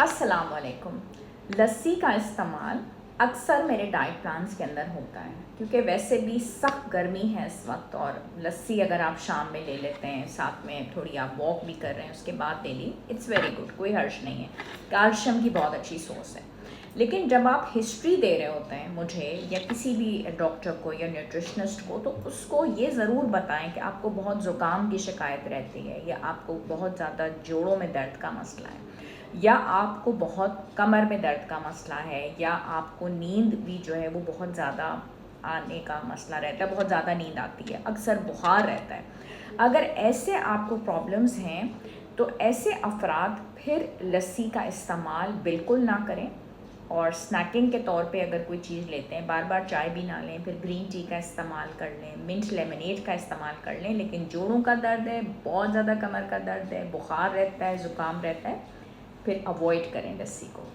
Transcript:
अस्सलाम वालेकुम। लस्सी का इस्तेमाल अक्सर मेरे डाइट प्लान्स के अंदर होता है, क्योंकि वैसे भी सख्त गर्मी है इस वक्त, और लस्सी अगर आप शाम में ले लेते हैं, साथ में थोड़ी आप वॉक भी कर रहे हैं, उसके बाद ले ली, इट्स वेरी गुड, कोई हर्ज नहीं है। कैल्शियम की बहुत अच्छी सोर्स है। लेकिन जब आप हिस्ट्री दे रहे होते हैं मुझे या किसी भी डॉक्टर को या न्यूट्रिशनिस्ट को, तो उसको ये ज़रूर बताएं कि आपको बहुत ज़ुकाम की शिकायत रहती है, या आपको बहुत ज़्यादा जोड़ों में दर्द का मसला है, या आपको बहुत कमर में दर्द का मसला है, या आपको नींद भी जो है वो बहुत ज़्यादा आने का मसला रहता है, बहुत ज़्यादा नींद आती है, अक्सर बुखार रहता है। अगर ऐसे आपको प्रॉब्लम्स हैं तो ऐसे अफराद फिर लस्सी का इस्तेमाल बिल्कुल ना करें, और स्नैकिंग के तौर पे अगर कोई चीज़ लेते हैं, बार बार चाय भी ना लें, फिर ग्रीन टी का इस्तेमाल कर लें, मिंट लेमनेड का इस्तेमाल कर लें। लेकिन जोड़ों का दर्द है, बहुत ज़्यादा कमर का दर्द है, बुखार रहता है, ज़ुकाम रहता है, फिर अवॉइड करें लस्सी को।